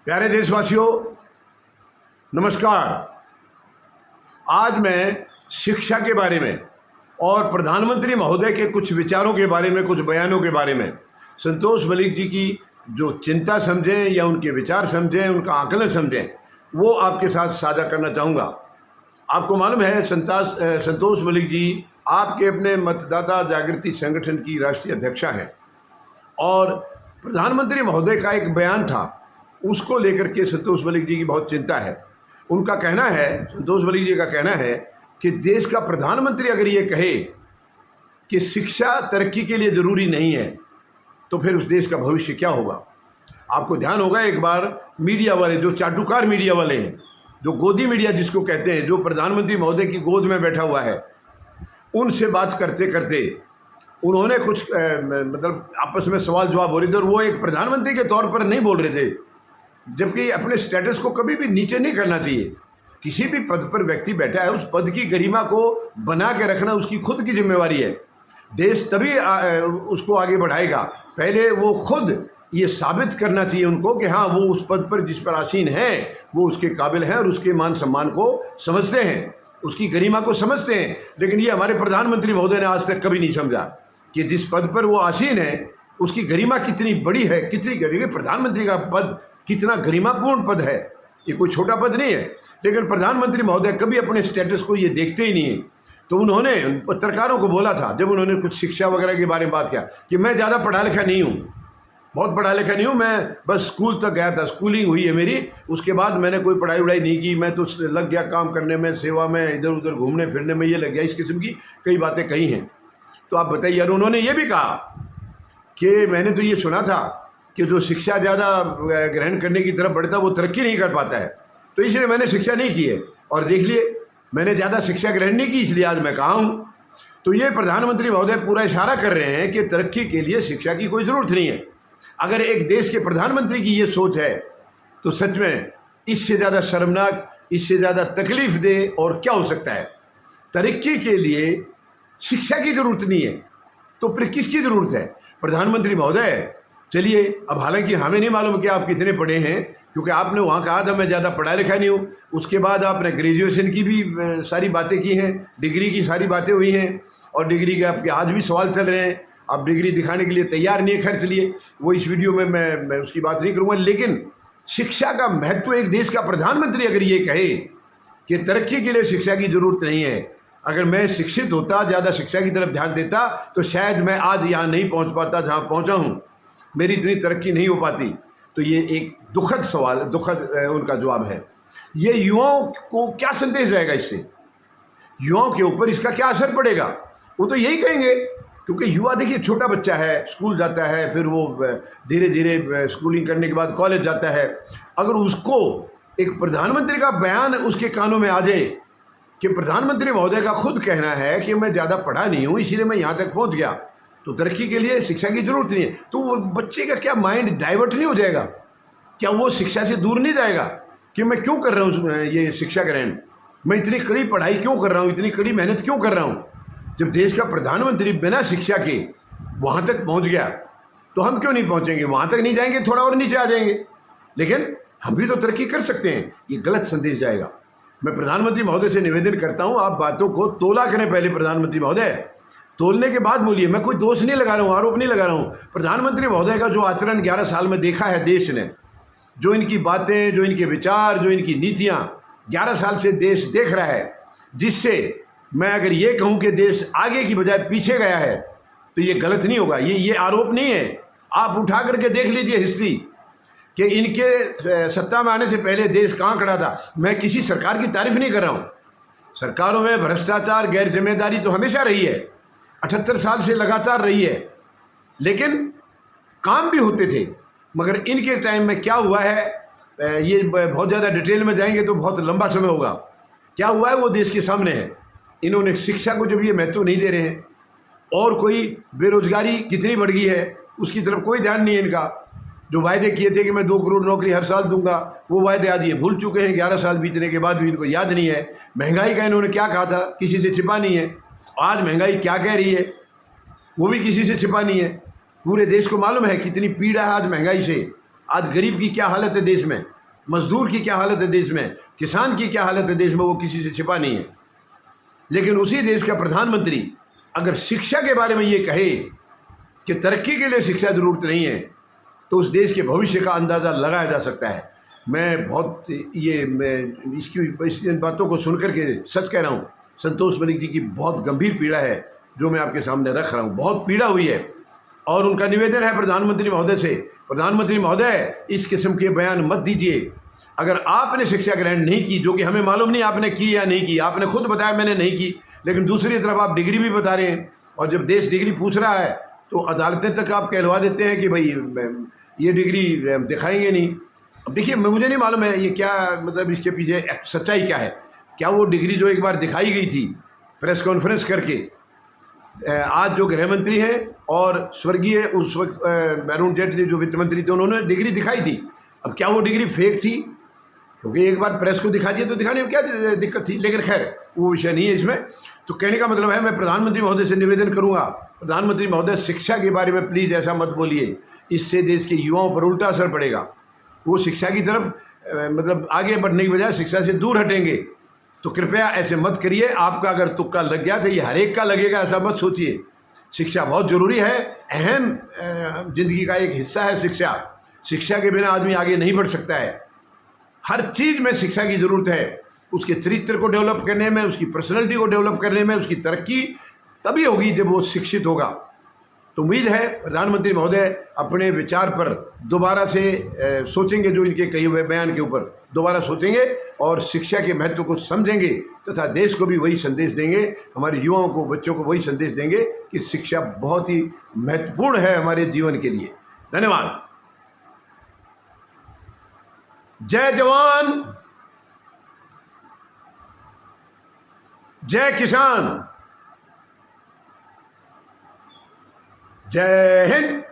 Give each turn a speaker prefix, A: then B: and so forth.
A: प्यारे देशवासियों, नमस्कार। आज मैं शिक्षा के बारे में और प्रधानमंत्री महोदय के कुछ विचारों के बारे में, कुछ बयानों के बारे में, संतोष मलिक जी की जो चिंता समझें या उनके विचार समझें, उनका आकलन समझें, वो आपके साथ साझा करना चाहूँगा। आपको मालूम है संतोष मलिक जी आपके अपने मतदाता जागृति संगठन की राष्ट्रीय अध्यक्षा हैं और प्रधानमंत्री महोदय का एक बयान था, उसको लेकर के संतोष मलिक जी की बहुत चिंता है। उनका कहना है, संतोष मलिक जी का कहना है कि देश का प्रधानमंत्री अगर ये कहे कि शिक्षा तरक्की के लिए ज़रूरी नहीं है तो फिर उस देश का भविष्य क्या होगा। आपको ध्यान होगा, एक बार मीडिया वाले, जो चाटुकार मीडिया वाले हैं, जो गोदी मीडिया जिसको कहते हैं, जो प्रधानमंत्री महोदय की गोद में बैठा हुआ है, उनसे बात करते करते उन्होंने कुछ मतलब आपस में सवाल जवाब हो रहे थे और वो एक प्रधानमंत्री के तौर पर नहीं बोल रहे थे, जबकि अपने स्टेटस को कभी भी नीचे नहीं करना चाहिए। किसी भी पद पर व्यक्ति बैठा है, उस पद की गरिमा को बना के रखना उसकी खुद की जिम्मेवारी है। देश तभी उसको आगे बढ़ाएगा, पहले वो खुद ये साबित करना चाहिए उनको कि हाँ, वो उस पद पर जिस पर आसीन है वो उसके काबिल है और उसके मान सम्मान को समझते हैं, उसकी गरिमा को समझते हैं। लेकिन ये हमारे प्रधानमंत्री महोदय ने आज तक कभी नहीं समझा कि जिस पद पर वो आसीन है उसकी गरिमा कितनी बड़ी है, कितनी गरिमा। प्रधानमंत्री का पद कितना गरिमापूर्ण पद है, ये कोई छोटा पद नहीं है। लेकिन प्रधानमंत्री महोदय कभी अपने स्टेटस को ये देखते ही नहीं है। तो उन्होंने पत्रकारों को बोला था, जब उन्होंने कुछ शिक्षा वगैरह के बारे में बात किया, कि मैं ज़्यादा पढ़ा लिखा नहीं हूँ, बहुत पढ़ा लिखा नहीं हूँ, मैं बस स्कूल तक गया था, स्कूलिंग हुई है मेरी, उसके बाद मैंने कोई पढ़ाई वढ़ाई नहीं की, मैं तो लग गया काम करने में, सेवा में, इधर उधर घूमने फिरने में, ये लग गया। इस किस्म की कई बातें कही हैं। तो आप बताइए। और उन्होंने ये भी कहा कि मैंने तो ये सुना था कि जो शिक्षा ज़्यादा ग्रहण करने की तरफ बढ़ता है वो तरक्की नहीं कर पाता है, तो इसलिए मैंने शिक्षा नहीं की है। और देख लिए, मैंने ज़्यादा शिक्षा ग्रहण नहीं की, इसलिए आज मैं कहाँ हूँ। तो ये प्रधानमंत्री महोदय पूरा इशारा कर रहे हैं कि तरक्की के लिए शिक्षा की कोई ज़रूरत नहीं है। अगर एक देश के प्रधानमंत्री की ये सोच है तो सच में इससे ज़्यादा शर्मनाक, इससे ज़्यादा तकलीफ दे और क्या हो सकता है। तरक्की के लिए शिक्षा की ज़रूरत नहीं है तो फिर किसकी ज़रूरत है। प्रधानमंत्री महोदय, चलिए, अब हालांकि हमें नहीं मालूम कि आप कितने पढ़े हैं, क्योंकि आपने वहाँ कहा था मैं ज़्यादा पढ़ा लिखा नहीं हूँ। उसके बाद आपने ग्रेजुएशन की भी सारी बातें की हैं, डिग्री की सारी बातें हुई हैं, और डिग्री के आपके आज भी सवाल चल रहे हैं। आप डिग्री दिखाने के लिए तैयार नहीं है, खैर चलिए वो इस वीडियो में मैं उसकी बात नहीं करूँगा। लेकिन शिक्षा का महत्व, एक देश का प्रधानमंत्री अगर ये कहे कि तरक्की के लिए शिक्षा की ज़रूरत नहीं है, अगर मैं शिक्षित होता, ज़्यादा शिक्षा की तरफ ध्यान देता, तो शायद मैं आज यहाँ नहीं पहुँच पाता जहाँ पहुँचा हूँ, मेरी इतनी तरक्की नहीं हो पाती। तो ये एक दुखद सवाल, दुखद उनका जवाब है। ये युवाओं को क्या संदेश जाएगा इससे, युवाओं के ऊपर इसका क्या असर पड़ेगा। वो तो यही कहेंगे, क्योंकि युवा देखिए, छोटा बच्चा है, स्कूल जाता है, फिर वो धीरे धीरे स्कूलिंग करने के बाद कॉलेज जाता है। अगर उसको एक प्रधानमंत्री का बयान उसके कानों में आ जाए कि प्रधानमंत्री महोदय का खुद कहना है कि मैं ज़्यादा पढ़ा नहीं हूँ, इसीलिए मैं यहाँ तक पहुँच गया, तो तरक्की के लिए शिक्षा की ज़रूरत नहीं है, तो वो बच्चे का क्या माइंड डाइवर्ट नहीं हो जाएगा? क्या वो शिक्षा से दूर नहीं जाएगा कि मैं क्यों कर रहा हूँ ये शिक्षा ग्रहण, मैं इतनी कड़ी पढ़ाई क्यों कर रहा हूँ, इतनी कड़ी मेहनत क्यों कर रहा हूँ। जब देश का प्रधानमंत्री बिना शिक्षा के वहाँ तक पहुँच गया तो हम क्यों नहीं पहुँचेंगे? वहाँ तक नहीं जाएंगे, थोड़ा और नीचे आ जाएंगे, लेकिन हम भी तो तरक्की कर सकते हैं। ये गलत संदेश जाएगा। मैं प्रधानमंत्री महोदय से निवेदन करता हूँ, आप बातों को तोला करें पहले। प्रधानमंत्री महोदय, तोलने के बाद बोलिए। मैं कोई दोष नहीं लगा रहा हूँ, आरोप नहीं लगा रहा हूँ। प्रधानमंत्री महोदय का जो आचरण 11 साल में देखा है देश ने, जो इनकी बातें, जो इनके विचार, जो इनकी नीतियाँ 11 साल से देश देख रहा है, जिससे मैं अगर ये कहूँ कि देश आगे की बजाय पीछे गया है तो ये गलत नहीं होगा। ये आरोप नहीं है। आप उठा करके देख लीजिए हिस्ट्री कि इनके सत्ता में आने से पहले देश कहाँ खड़ा था। मैं किसी सरकार की तारीफ नहीं कर रहा हूँ, सरकारों में भ्रष्टाचार, गैर जिम्मेदारी तो हमेशा रही है, 78 साल से लगातार रही है, लेकिन काम भी होते थे। मगर इनके टाइम में क्या हुआ है, ये बहुत ज़्यादा डिटेल में जाएंगे तो बहुत लंबा समय होगा। क्या हुआ है वो देश के सामने है। इन्होंने शिक्षा को जब ये महत्व नहीं दे रहे हैं, और कोई बेरोजगारी कितनी बढ़ गई है उसकी तरफ कोई ध्यान नहीं है इनका। जो वायदे किए थे कि मैं 2 करोड़ नौकरी हर साल दूंगा, वो वायदे आज ये भूल चुके हैं। 11 साल बीतने के बाद भी इनको याद नहीं है। महंगाई का इन्होंने क्या कहा था, किसी से छिपा नहीं है। आज महंगाई क्या कह रही है वो भी किसी से छिपा नहीं है। पूरे देश को मालूम है कितनी पीड़ा है आज महंगाई से। आज गरीब की क्या हालत है देश में। मजदूर की क्या हालत है देश में, किसान की क्या हालत है देश में, वो किसी से छिपा नहीं है। लेकिन उसी देश का प्रधानमंत्री अगर शिक्षा के बारे में ये कहे कि तरक्की के लिए शिक्षा ज़रूरत नहीं है, तो उस देश के भविष्य का अंदाज़ा लगाया जा सकता है। मैं इन बातों को सुनकर के सच कह रहा हूँ, संतोष मलिक जी की बहुत गंभीर पीड़ा है जो मैं आपके सामने रख रहा हूँ। बहुत पीड़ा हुई है और उनका निवेदन है प्रधानमंत्री महोदय से, प्रधानमंत्री महोदय इस किस्म के बयान मत दीजिए। अगर आपने शिक्षा ग्रहण नहीं की, जो कि हमें मालूम नहीं आपने की या नहीं की, आपने खुद बताया मैंने नहीं की, लेकिन दूसरी तरफ आप डिग्री भी बता रहे हैं, और जब देश डिग्री पूछ रहा है तो अदालतें तक आप कहलवा देते हैं कि भाई ये डिग्री दिखाएंगे नहीं। अब देखिए, मुझे नहीं मालूम है ये क्या मतलब इसके पीछे सच्चाई क्या है। क्या वो डिग्री जो एक बार दिखाई गई थी प्रेस कॉन्फ्रेंस करके, आज जो गृह मंत्री हैं और स्वर्गीय उस वक्त अरुण जेटली जो वित्त मंत्री थे, उन्होंने डिग्री दिखाई थी। अब क्या वो डिग्री फेक थी? क्योंकि एक बार प्रेस को दिखा दिया तो दिखाने में क्या दिक्कत थी, लेकिन खैर वो विषय नहीं है इसमें। तो कहने का मतलब है, मैं प्रधानमंत्री महोदय से निवेदन करूंगा, प्रधानमंत्री महोदय शिक्षा के बारे में प्लीज़ ऐसा मत बोलिए, इससे देश के युवाओं पर उल्टा असर पड़ेगा। वो शिक्षा की तरफ मतलब आगे बढ़ने की बजाय शिक्षा से दूर हटेंगे। तो कृपया ऐसे मत करिए। आपका अगर तुक्का लग गया तो ये हर एक का लगेगा, ऐसा मत सोचिए। शिक्षा बहुत ज़रूरी है, अहम जिंदगी का एक हिस्सा है शिक्षा। शिक्षा के बिना आदमी आगे नहीं बढ़ सकता है। हर चीज़ में शिक्षा की ज़रूरत है। उसके चरित्र को डेवलप करने में, उसकी पर्सनैलिटी को डेवलप करने में, उसकी तरक्की तभी होगी जब वो शिक्षित होगा। तो उम्मीद है प्रधानमंत्री महोदय अपने विचार पर दोबारा से सोचेंगे, जो इनके कहे हुए बयान के ऊपर दोबारा सोचेंगे और शिक्षा के महत्व को समझेंगे, तथा देश को भी वही संदेश देंगे, हमारे युवाओं को, बच्चों को वही संदेश देंगे कि शिक्षा बहुत ही महत्वपूर्ण है हमारे जीवन के लिए। धन्यवाद। जय जवान, जय किसान, जय हिंद।